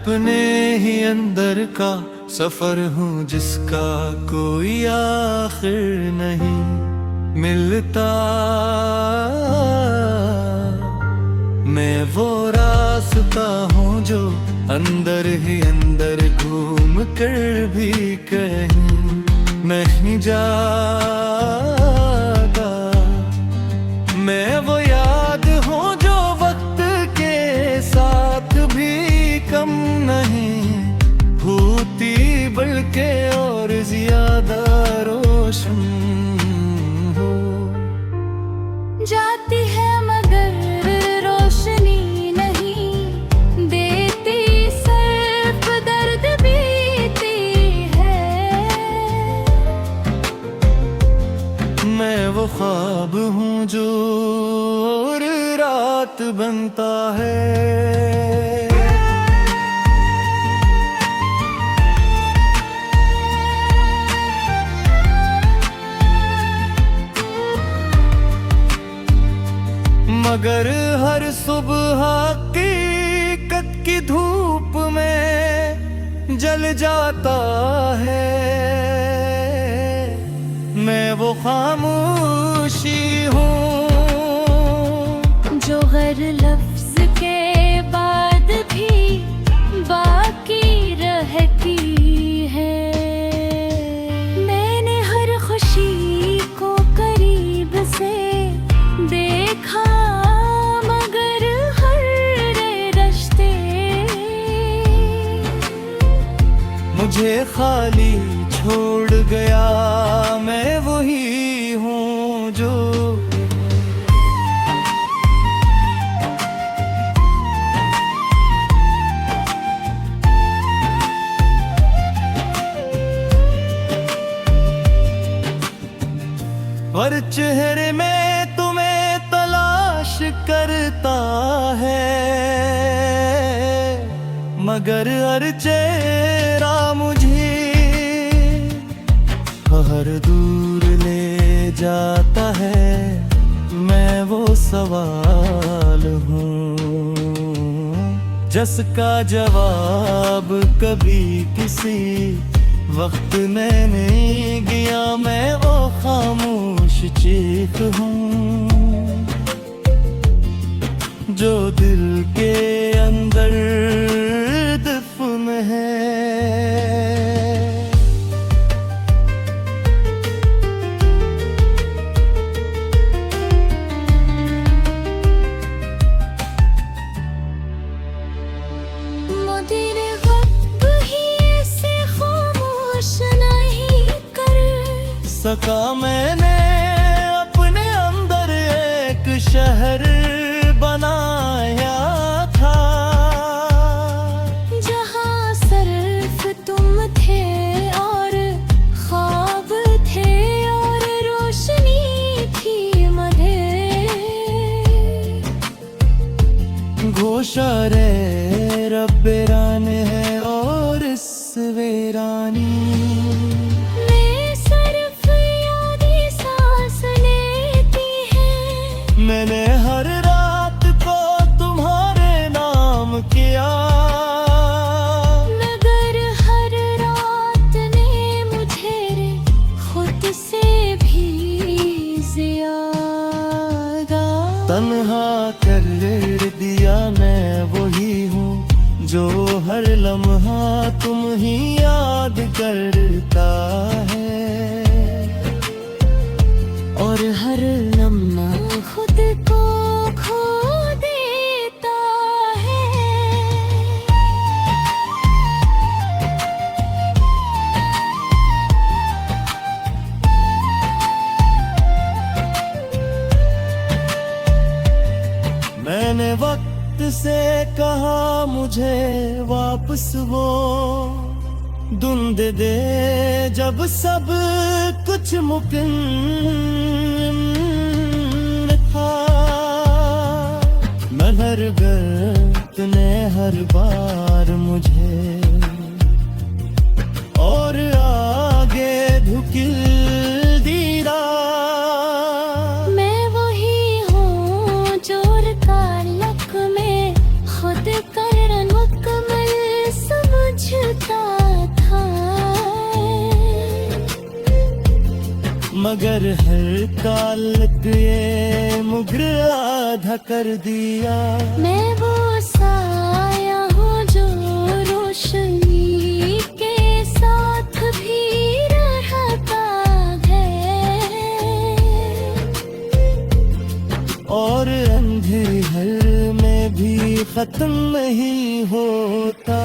अपने ही अंदर का सफर हूँ जिसका कोई आखिर नहीं मिलता। मैं वो रास्ता हूँ जो अंदर ही अंदर घूम कर भी कहीं नहीं जाता। मैं वो याद हूँ जो वक्त के साथ भी कम नहीं होती बल्कि और ज्यादा रोशन हो जाती है मगर रोशनी नहीं देती, सिर्फ दर्द बीती है। मैं वो ख्वाब हूँ जो और रात बनता है। मगर हर सुबह हकीकत की धूप में जल जाता है। मैं वो खामोशी हूँ जो हर लफ्ज के बाद भी बाकी रहती है। मैंने हर खुशी को करीब से देखा मगर हर रिश्ते मुझे खाली छोड़ गया। मैं वही हूँ जो हर चेहरे में तुम्हें तलाश करता है, मगर हर चेहरा मुझे हर दूर ले जाता है। मैं वो सवाल हूँ जिसका जवाब कभी किसी वक्त में नहीं गया। मैं वो खामोश चीख हूँ जो दिल के अंदर दफन है। मुदीर वक्त ही ऐसे खामोश नहीं कर सका। मैंने अपने अंदर एक शहर बनाया था जहाँ सिर्फ तुम थे और ख्वाब थे और रोशनी थी मधे। घोषारे रब्बेरान है और इस वेरानी मैं सिर्फ याद ही सांस लेती है। मैंने हर रात को तुम्हारे नाम किया, मगर हर रात ने मुझे खुद से भी ज्यादा तन्हा कर दिया। मैं वही हूँ जो हर लम्हा तुम ही याद करता है और हर लम्हा खुद को खो देता है। मैंने वक्त से कहा मुझे वापस वो धुंध दे जब सब कुछ मुमकिन था। मगर वक्त ने हर बार मुझे और आगे धुकिल दिया। मैं वही हूँ जो कालक में खुद कर मुकम्मल मगर हर कालक ये मुगर आधा कर दिया। मैं वो साया हूँ जो रोशनी के साथ भी रहता है, और अंधेरी हर में भी खत्म नहीं होता।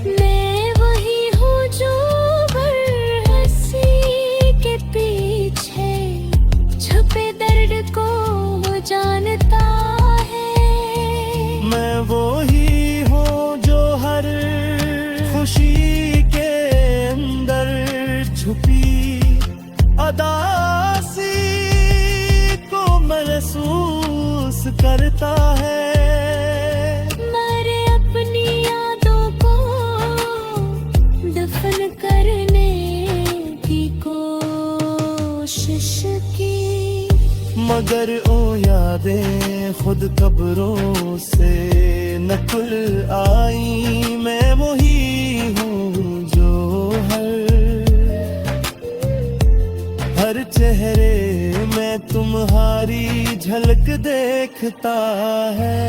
मैं वही हूँ जो बरहसी के पीछे छुपे दर्द को जानता है। मैं वो ही हूँ जो हर खुशी के अंदर छुपी अदासी को महसूस करता है। मरे अपनी यादों को दफन करने की कोशिश की, मगर ओ यादें खुद कब्रों से नकल आई। मैं वही हूँ जो हर चेहरे में तुम्हारी झलक देखता है।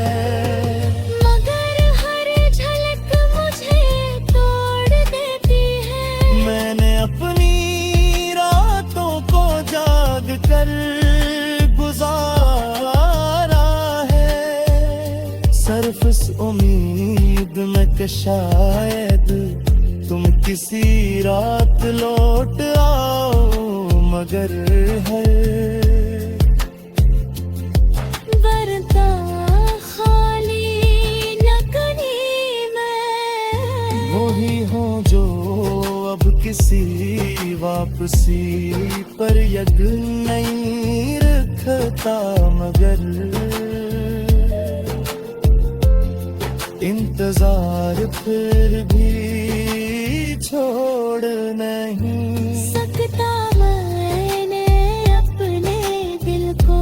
मगर हर झलक मुझे तोड़ देती है। मैंने अपनी रातों को जाग कर गुजारा है, सिर्फ इस उम्मीद में कि शायद तुम किसी रात लौट आओ। मगर है बरता खाली नकली मैं वही हूँ जो अब किसी वापसी पर यकीन नहीं रखता। मगर इंतजार फिर भी छोड़ नहीं सकता। मैंने अपने दिल को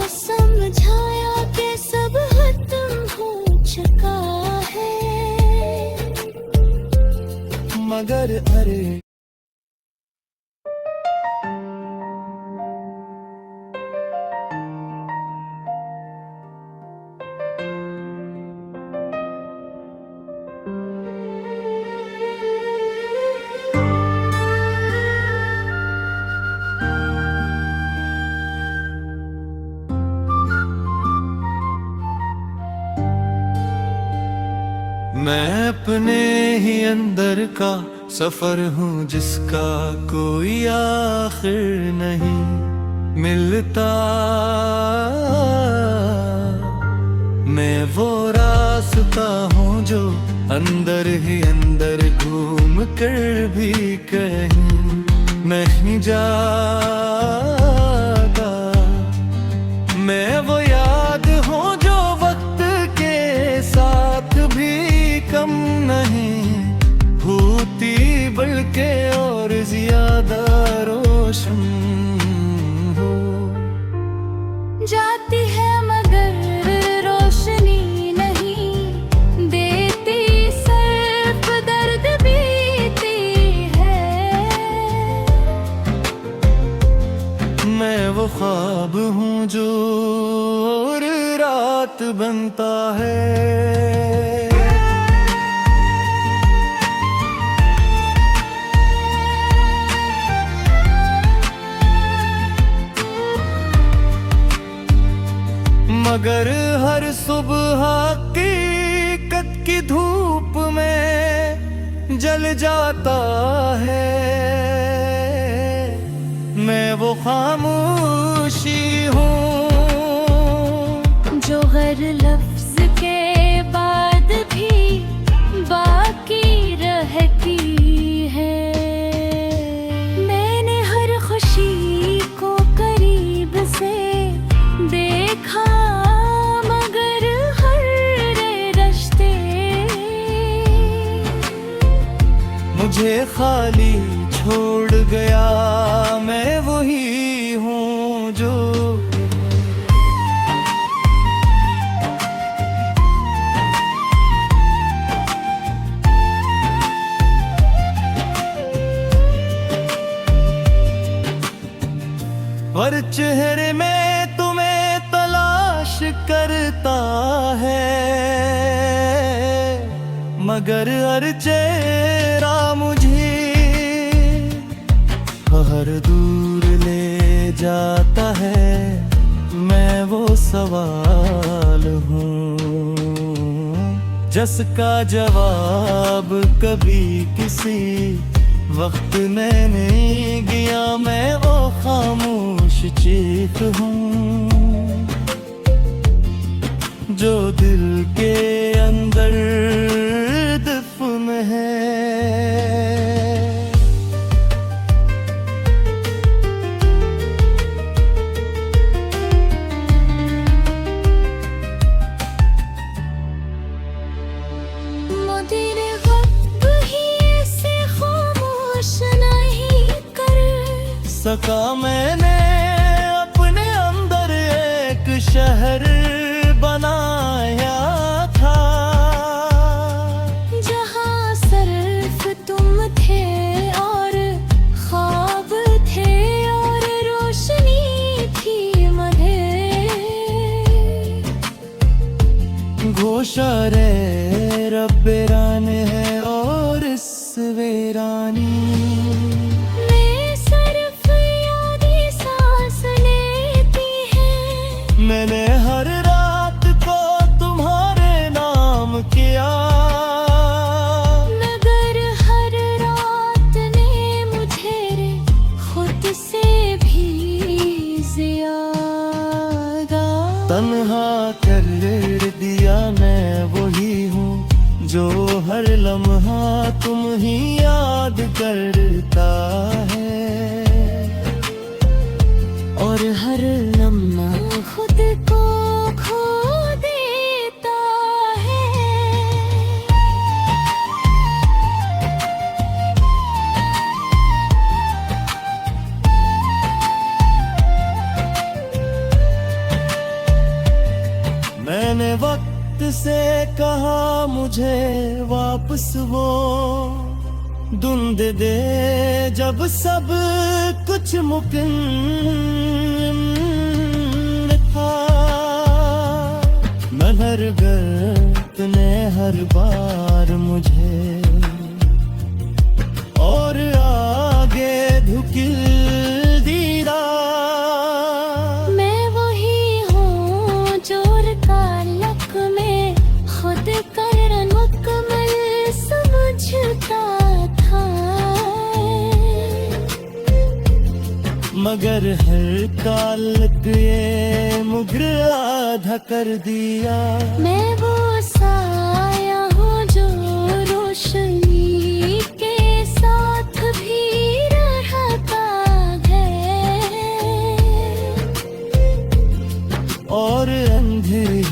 समझाया कि सब खत्म हो चुका है, मगर अरे मैं अपने ही अंदर का सफर हूँ जिसका कोई आखिर नहीं मिलता। मैं वो रास्ता हूँ जो अंदर ही अंदर घूम कर भी कहीं नहीं जाता। मैं वो याद हूँ जो वक्त के साथ भी कम नहीं होती, बल्कि और ज्यादा रोशन हो जाती है मगर रोशनी नहीं देती, सिर्फ दर्द बीती है। मैं वो ख्वाब हूँ जो और रात बनता है। मगर हर सुबह हकीकत की धूप में जल जाता है। मैं वो खामोशी हूँ जो हर लफ्ज के बाद भी बाकी रहती है। मैंने हर खुशी को करीब से देखा, मगर हर रिश्ते मुझे खाली छोड़ गया। मैं वही हूँ जो पर चेहरे में तुम्हें तलाश करता है, मगर हर चेहरा मुझे हर दूर ले जाता है। मैं वो सवाल हूँ जिसका जवाब कभी किसी वक्त मैं नहीं गया। मैं वो खामोश चीख हूँ जो दिल के अंदर दफन है। तेरे वक्त ही ऐसे खामोश नहीं कर सका। मैंने अपने अंदर एक शहर बनाया था, जहाँ सिर्फ तुम थे और ख्वाब थे और रोशनी थी मधे। घोषारे रब्बेरान है और इस वेरानी मैं सिर्फ यादें सांस लेती है। मैंने हर रात को तुम्हारे नाम किया, मगर हर रात ने मुझे खुद से भी ज्यादा तन्हा कर दिया। मैं वही हूँ जो हर लम्हा तुम ही याद करता है, और हर लम्हा खुद को खो देता है। मैंने वक्त से कहा मुझे वापस वो धुंध दे, जब सब कुछ मुमकिन था। मगर गर्त ने हर बार मुझे और आगे धुकिल दिया। मैं वही हूँ जो कालक में खुद कर मुकम्मल समझता था, मगर हर कालक ये मुगर आधा कर दिया। मैं वो साया हूँ जो रोशनी के साथ भी रहता है, और अंधेर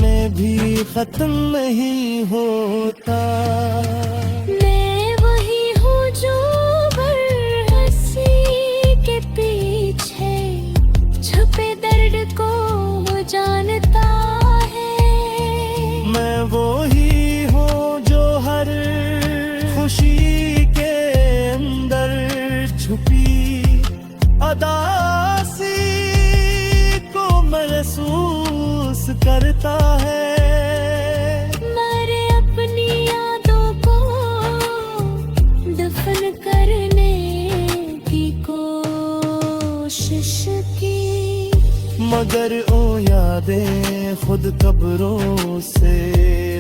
में भी खत्म नहीं होता। मैं वही हूँ जो बरहसी के पीछे छुपे दर्द को जानता है। मैं वही हूँ जो हर खुशी के अंदर छुपी अदासी को महसूस करता है। मैंने अपनी यादों को दफन करने की कोशिश की, मगर ओ यादें खुद कब्रों से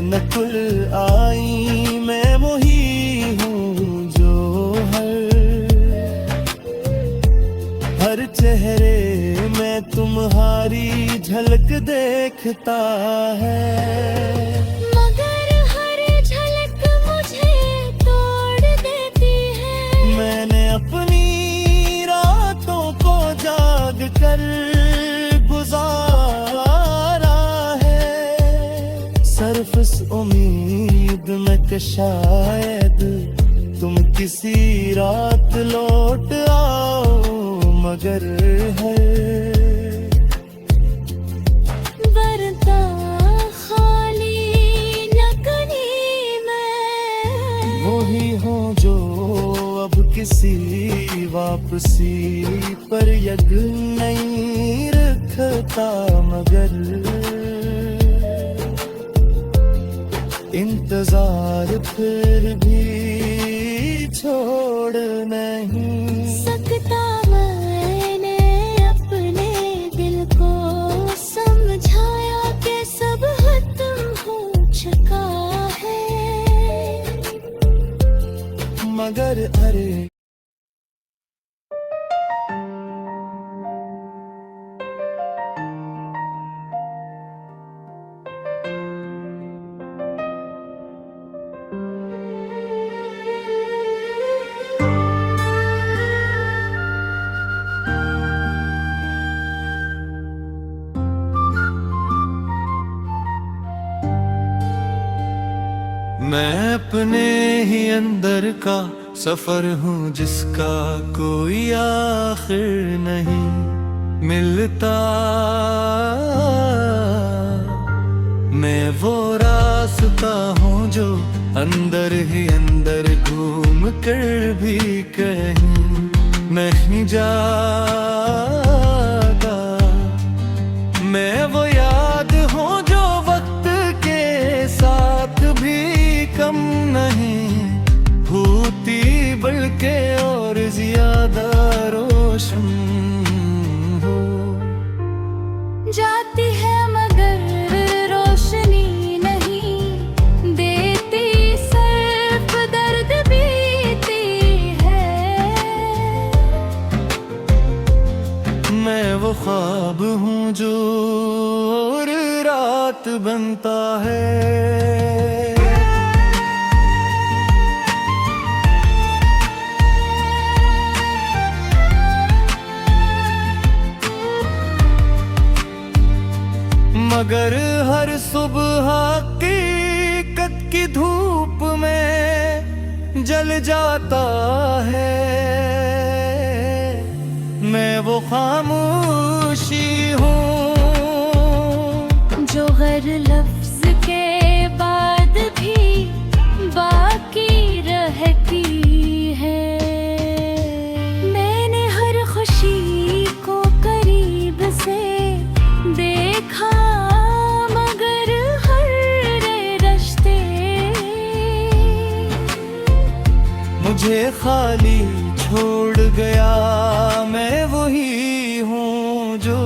नकुल आई। मैं वही हूँ जो हर चेहरे में तुम्हारी झलक देखता है। मगर हर झलक मुझे तोड़ देती है। मैंने अपनी रातों को जाग कर गुजारा है, सिर्फ इस उम्मीद में कि शायद तुम किसी रात लौट आओ। मगर है वरदा खाली न करी मैं वही हूँ जो अब किसी वापसी पर यग नहीं रखता, मगर इंतजार फिर भी छोड़ नहीं सकता। मैंने अपने दिल को समझाया कि सब खत्म हो चुका है, मगर अरे मैं अपने ही अंदर का सफर हूँ, जिसका कोई आखिर नहीं मिलता। मैं वो रास्ता हूँ जो अंदर ही अंदर घूम कर भी कहीं नहीं जाता। मैं वो याद हूँ जो वक्त के साथ भी कम नहीं होती, बल्कि और ज्यादा रोशन हो जाती है, मगर रोशनी नहीं देती, सिर्फ दर्द बीती है। मैं वो ख्वाब हूँ जो और रात बनता है। मगर हर सुबह हकीकत की धूप में जल जाता है। मैं वो खामोशी हूँ जो हर लफ्ज के बाद भी बाकी रहती है। मैंने हर खुशी को करीब से देखा, मगर हर रिश्ते मुझे खाली छोड़ गया। मैं वही हूँ जो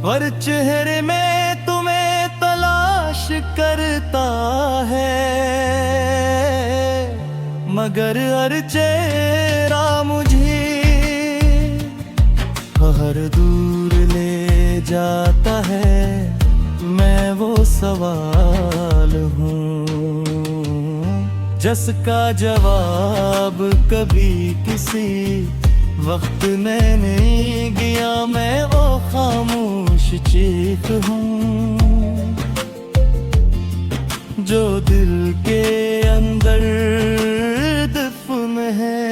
हर चेहरे में तुम्हें तलाश करता है, मगर हर चेहरा मुझे हर दूर ले जाता है। मैं वो सवाल हूँ जिसका जवाब कभी किसी वक्त मैं नहीं गया। मैं वो खामोश चीख हूँ जो दिल के अंदर दफन है।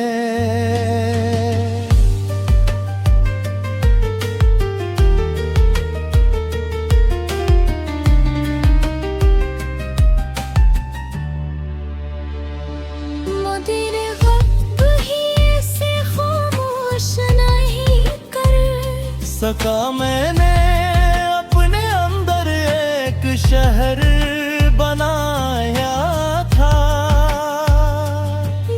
मुझे ख्वाब ही ऐसे खामोश नहीं कर सका। मैंने अपने अंदर एक शहर बनाया था,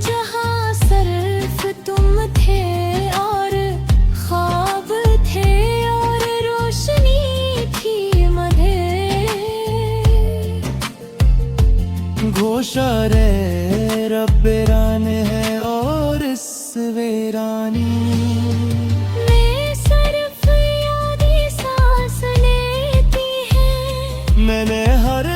जहाँ सिर्फ तुम थे और ख्वाब थे और रोशनी थी मधे। घोषा रे रब्बेरान है और इस वेरानी मैं सिर्फ यादें सांस लेती है। मैंने हर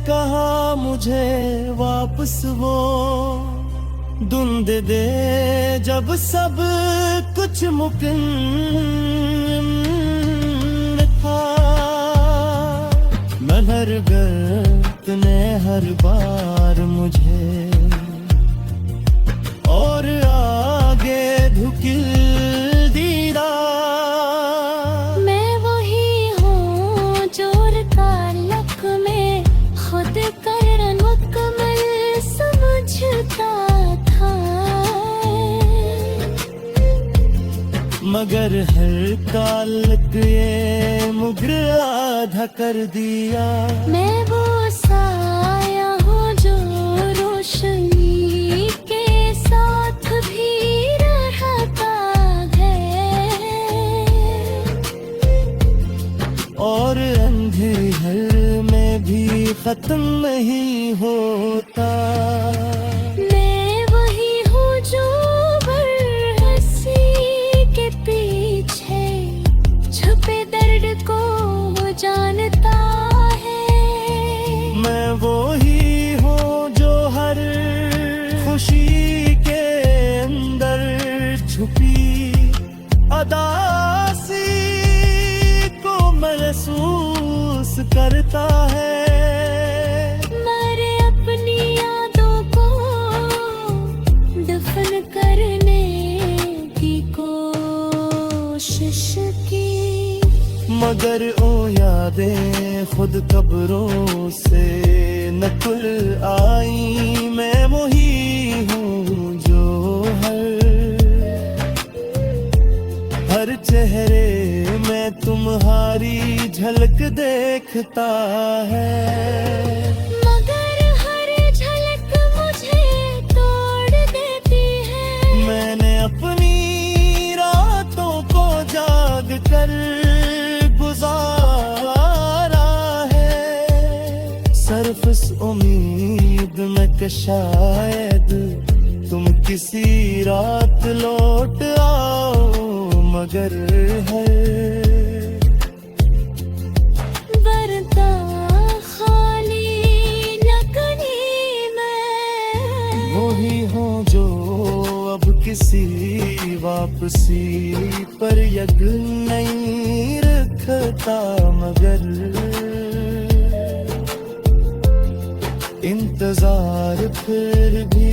कहा मुझे वापस वो धुंध दे जब सब कुछ मुमकिन था। मगर गर्त ने हर बार मुझे और आगे धुकिल दिया। मैं वही हूँ जो ताल्लुक में खुद कर मुकम्मल समझता था। मगर हर ताल्लुक ये मुगर आधा कर दिया। मैं वो साया हूँ जो रोशनी के साथ भी रहता है और अंधेर में भी खत्म नहीं होता। मैं वही हूँ जो बरहसी के पीछे छुपे दर्द को जानता है। मैं वही हूँ जो हर खुशी के अंदर छुपी अदासी को महसूस करता है। मरे अपनी यादों को दफन करने की कोशिश की। मगर ओ यादें खुद कब्रों से नकुल आई। मैं वही हूँ जो हर चेहरे में तुम्हारी झलक देखता है। मगर हर झलक मुझे तोड़ देती है। मैंने अपनी रातों को जाग कर गुजारा है सिर्फ इस उम्मीद में कि शायद तुम किसी रात लौट आओ। मगर है बरता खाली नकली मैं वही हूँ जो अब किसी वापसी पर यकीन नहीं रखता। मगर इंतजार फिर भी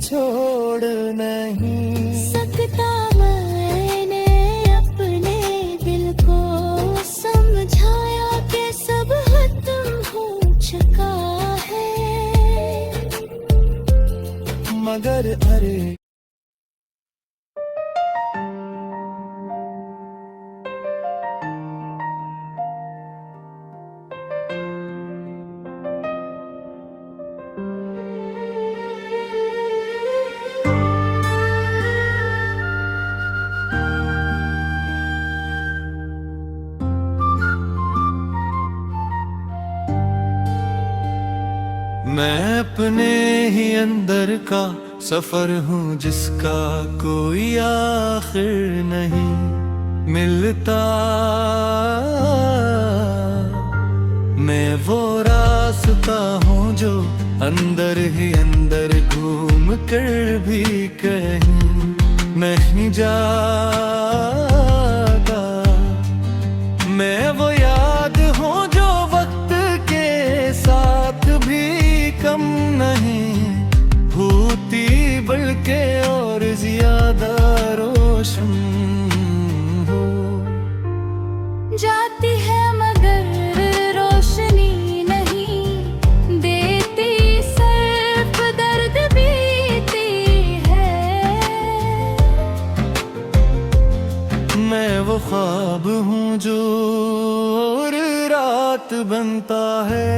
छोड़ नहीं सकता। मैंने अपने दिल को समझाया कि सब खत्म हो चुका है। मगर अरे मैं अपने ही अंदर का सफर हूँ जिसका कोई आखिर नहीं मिलता। मैं वो रास्ता हूँ जो अंदर ही अंदर घूम कर भी कहीं नहीं जाता। मैं वो याद हूँ जो वक्त के साथ भी कम नहीं होती बल्कि और ज्यादा रोशन हो जाती है मगर रोशनी नहीं देती। सिर्फ दर्द बीती है। मैं वो ख्वाब हूँ जो और रात बनता है।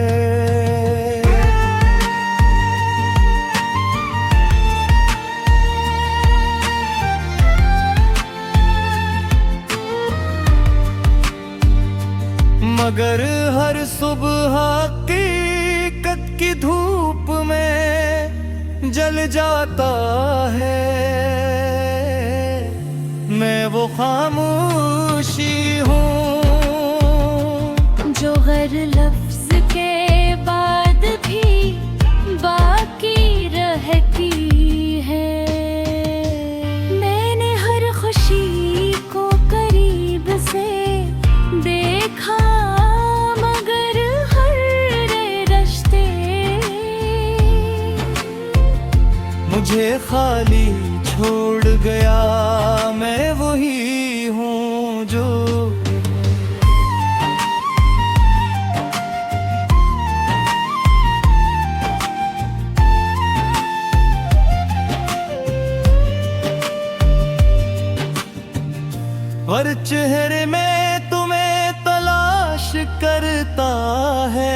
मगर हर सुबह हकीकत की धूप में जल जाता है। मैं वो खामोशी हूँ जो हर लफ्ज के खाली छोड़ गया, मैं वही हूँ जो हर चेहरे में तुम्हें तलाश करता है,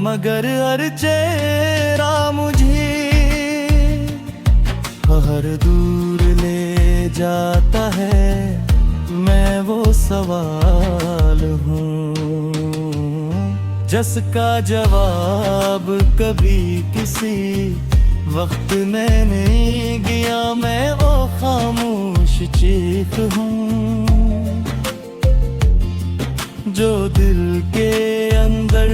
मगर हर चेहरा मुझे हर दूर ले जाता है। मैं वो सवाल हूँ जिसका जवाब कभी किसी वक्त मैं नहीं गया, मैं वो खामोश चीख हूँ जो दिल के अंदर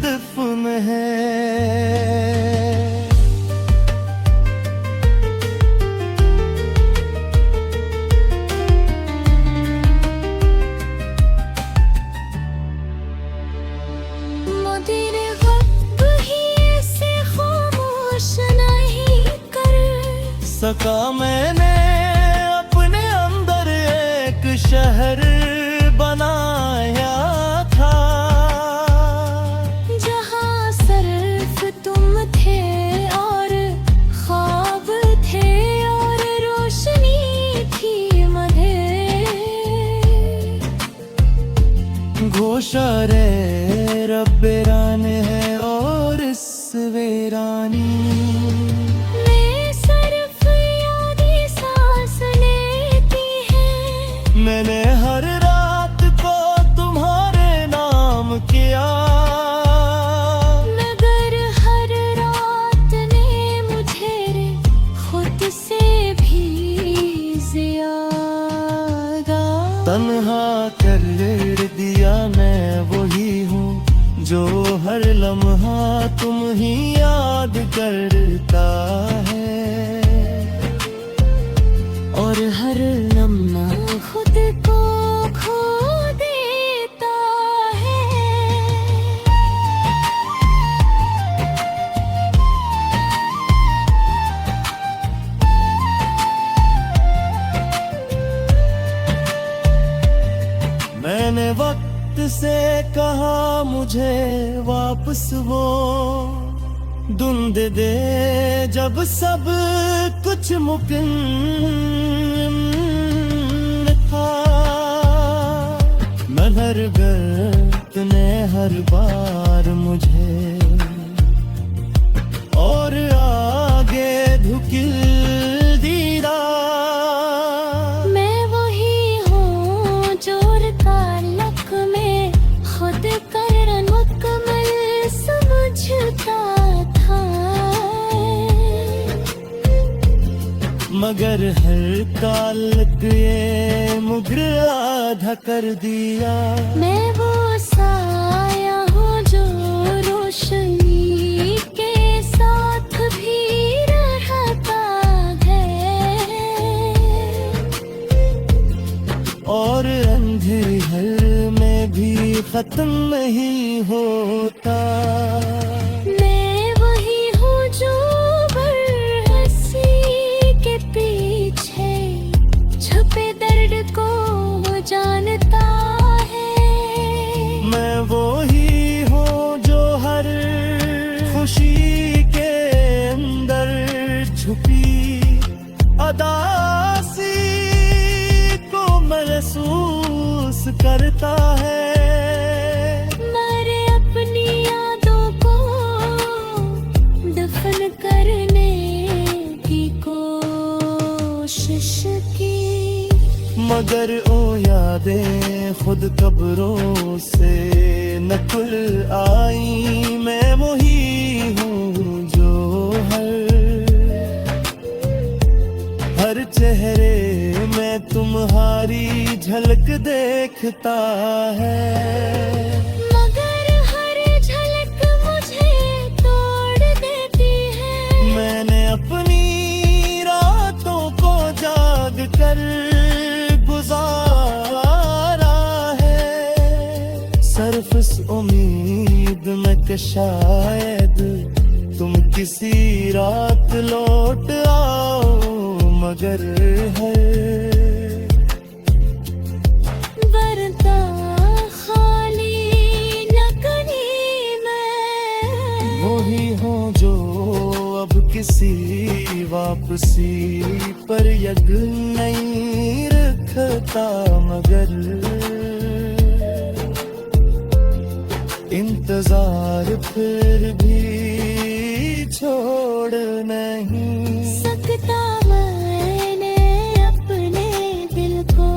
दफन है। मोदी ने वक्त ही ऐसे खामोश नहीं कर सका, मैंने अपने अंदर एक शहर बनाया था, जहाँ सिर्फ तुम थे और ख्वाब थे और रोशनी थी मधे। घोषा रे रब्बेरान है और इस वेरानी मैं सिर्फ यादें सांस लेती है, मैंने हर रात को तुम्हारे नाम किया, मगर हर रात ने मुझे खुद से भी ज्यादा तन्हा कर दिया। मैं वही हूँ जो हर लम्हा तुम ही याद करता है, और हर लम्हा खुद को खो देता है। मैंने वक्त से कहा मुझे वापस वो धुंध दे, जब सब कुछ मुमकिन था। मगर वक्त ने हर बार मुझे और आगे धुकिल दिया। मैं वही हूँ जो ताल्लुक में खुद कर मुकम्मल समझता था, मगर हर ताल्लुक ये मुगर आधा कर दिया। मैं वो साया हूँ जो रोशनी के साथ भी रहता है, और अंधेरे हर में भी खत्म नहीं होता। मैं वही हूँ जो बरहसी के पीछे छुपे दर्द को जानता है। मैं वही हूँ जो हर खुशी के अंदर छुपी अदासी को महसूस करता है। मैंने अपनी यादों को दफन करने की कोशिश की, मगर ओ यादें खुद कब्रों से नकल आई। मैं वही हूँ जो हर चेहरे में तुम्हारी झलक देखता है। मगर हर झलक मुझे तोड़ देती है। मैंने अपनी रातों को जाग कर गुजारा है, सिर्फ इस उम्मीद में कि शायद तुम किसी रात लौट आओ मगर है वरना खाली न कहीं मैं वही हो जो अब किसी वापसी पर यग नहीं रखता मगर इंतजार फिर भी छोड़ नहीं सकता। मैंने अपने दिल को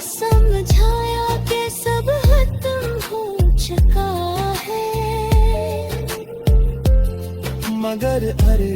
समझाया कि सब खत्म हो चुका है मगर अरे